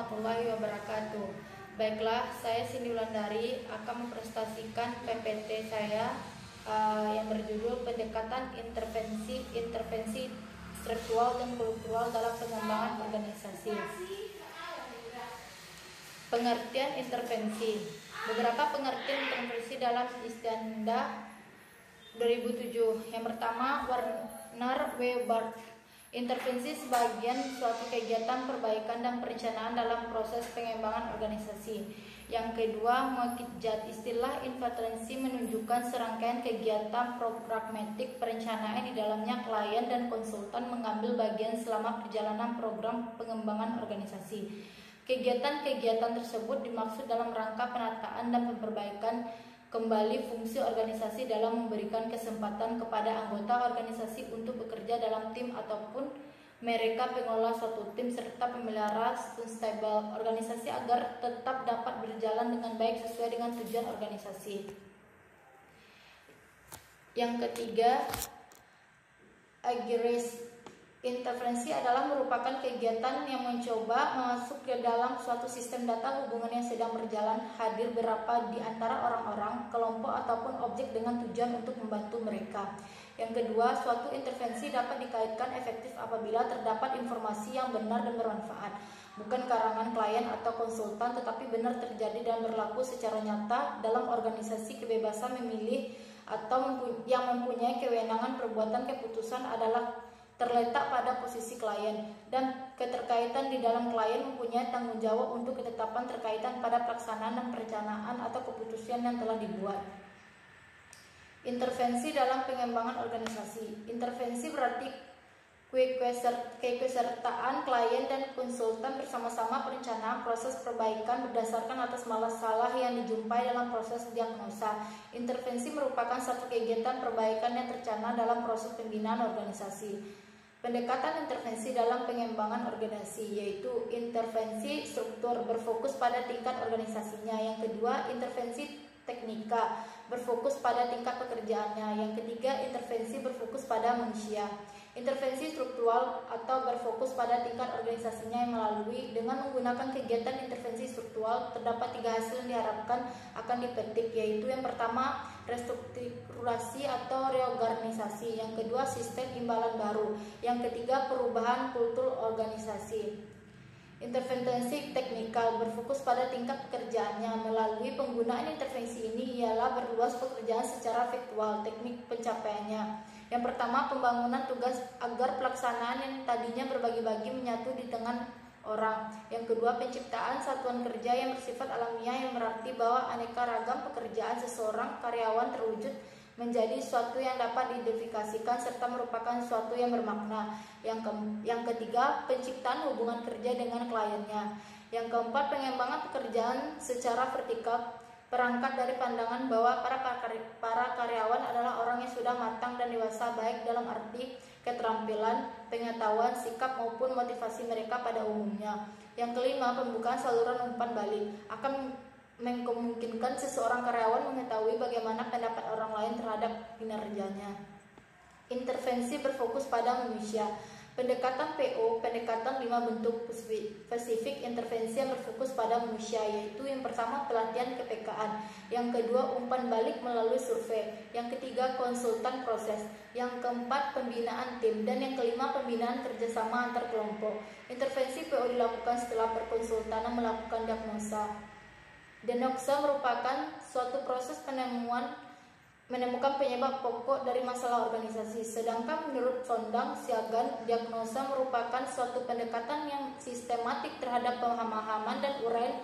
warahmatullahi wabarakatuh. Baiklah, saya Cindy Wulandari akan mempresentasikan PPT saya yang berjudul Pendekatan Intervensi Struktural dan Kultural dalam Pengembangan Organisasi. Pengertian intervensi. Beberapa pengertian intervensi dalam Istiandah 2007. Yang pertama, Werner W. Barth. Intervensi sebagian suatu kegiatan perbaikan dan perencanaan dalam proses pengembangan organisasi. Yang kedua, Mokitjat. Istilah intervensi menunjukkan serangkaian kegiatan pragmatik perencanaan di dalamnya klien dan konsultan mengambil bagian selama perjalanan program pengembangan organisasi. Kegiatan-kegiatan tersebut dimaksud dalam rangka penataan dan perbaikan kembali fungsi organisasi dalam memberikan kesempatan kepada anggota organisasi untuk bekerja dalam tim ataupun mereka pengelola suatu tim serta pemelihara stable organisasi agar tetap dapat berjalan dengan baik sesuai dengan tujuan organisasi. Yang ketiga, aggregate. Intervensi adalah merupakan kegiatan yang mencoba masuk ke dalam suatu sistem data hubungan yang sedang berjalan, hadir berapa di antara orang-orang, kelompok ataupun objek dengan tujuan untuk membantu mereka. Yang kedua, suatu intervensi dapat dikaitkan efektif apabila terdapat informasi yang benar dan bermanfaat, bukan karangan klien atau konsultan, tetapi benar terjadi dan berlaku secara nyata dalam organisasi. Kebebasan memilih atau yang mempunyai kewenangan perbuatan keputusan adalah terletak pada posisi klien, dan keterkaitan di dalam klien mempunyai tanggung jawab untuk ketetapan terkaitan pada pelaksanaan dan perencanaan atau keputusan yang telah dibuat. Intervensi dalam pengembangan organisasi. Intervensi berarti keikutsertaan klien dan konsultan bersama-sama perencanaan proses perbaikan berdasarkan atas masalah yang dijumpai dalam proses diagnosa. Intervensi merupakan satu kegiatan perbaikan yang terencana dalam proses pembinaan organisasi. Pendekatan intervensi dalam pengembangan organisasi, yaitu intervensi struktur berfokus pada tingkat organisasinya. Yang kedua, intervensi teknika berfokus pada tingkat pekerjaannya. Yang ketiga, intervensi berfokus pada manusia. Intervensi struktural atau berfokus pada tingkat organisasinya yang melalui dengan menggunakan kegiatan intervensi struktural terdapat 3 hasil yang diharapkan akan dipetik, yaitu yang pertama, restrukturasi atau reorganisasi. Yang kedua, sistem imbalan baru. Yang ketiga, perubahan kultur organisasi. Intervensi teknikal berfokus pada tingkat pekerjaannya. Melalui penggunaan intervensi ini ialah berluas pekerjaan secara faktual, teknik pencapaiannya. Yang pertama, pembangunan tugas agar pelaksanaan yang tadinya berbagi-bagi menyatu di tengah orang. Yang kedua, penciptaan satuan kerja yang bersifat alamiah, yang berarti bahwa aneka ragam pekerjaan seseorang karyawan terwujud menjadi suatu yang dapat diidentifikasikan serta merupakan suatu yang bermakna. Yang ketiga, penciptaan hubungan kerja dengan kliennya. Yang keempat, pengembangan pekerjaan secara vertikal, perangkat dari pandangan bahwa para karyawan adalah orang yang sudah matang dan dewasa, baik dalam arti keterampilan, pengetahuan, sikap maupun motivasi mereka pada umumnya. Yang kelima, pembukaan saluran umpan balik akan memungkinkan seseorang karyawan mengetahui bagaimana pendapat orang lain terhadap kinerjanya. Intervensi berfokus pada manusia. Pendekatan PO, pendekatan 5 bentuk spesifik intervensi yang berfokus pada manusia, yaitu yang pertama, pelatihan kepekaan. Yang kedua, umpan balik melalui survei. Yang ketiga, konsultan proses. Yang keempat, pembinaan tim. Dan yang kelima, pembinaan kerjasama antar kelompok. Intervensi PO dilakukan setelah berkonsultan melakukan diagnosa. Diagnosa merupakan suatu proses menemukan penyebab pokok dari masalah organisasi. Sedangkan menurut Sondang Siagan, diagnosa merupakan suatu pendekatan yang sistematik terhadap pemahaman dan uraian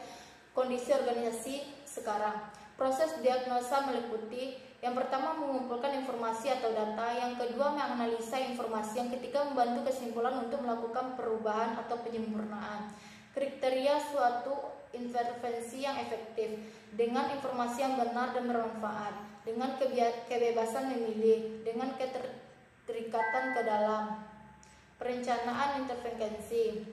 kondisi organisasi sekarang. Proses diagnosa meliputi yang pertama, mengumpulkan informasi atau data. Yang kedua, menganalisa informasi. Yang ketiga, membantu kesimpulan untuk melakukan perubahan atau penyempurnaan. Kriteria suatu intervensi yang efektif dengan informasi yang benar dan bermanfaat, dengan kebebasan memilih, dengan keterikatan ke dalam perencanaan intervensi.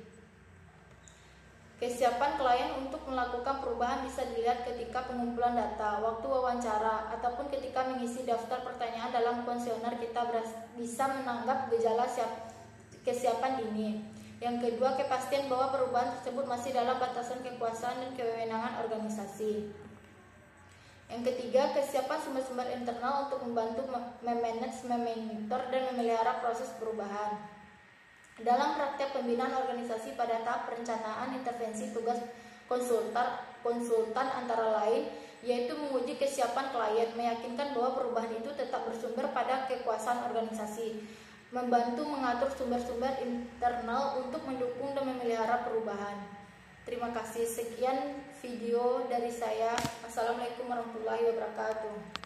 Kesiapan klien untuk melakukan perubahan bisa dilihat ketika pengumpulan data, waktu wawancara, ataupun ketika mengisi daftar pertanyaan dalam kuesioner. Kita bisa menanggap gejala kesiapan ini. Yang kedua, kepastian bahwa perubahan tersebut masih dalam batasan kekuasaan dan kewenangan organisasi. Yang ketiga, kesiapan sumber-sumber internal untuk membantu memanage, memonitor, dan memelihara proses perubahan. Dalam praktek pembinaan organisasi pada tahap perencanaan, intervensi tugas konsultan antara lain yaitu menguji kesiapan klien, meyakinkan bahwa perubahan itu tetap bersumber pada kekuasaan organisasi, membantu mengatur sumber-sumber internal untuk mendukung dan memelihara perubahan. Terima kasih. Sekian video dari saya. Assalamualaikum warahmatullahi wabarakatuh.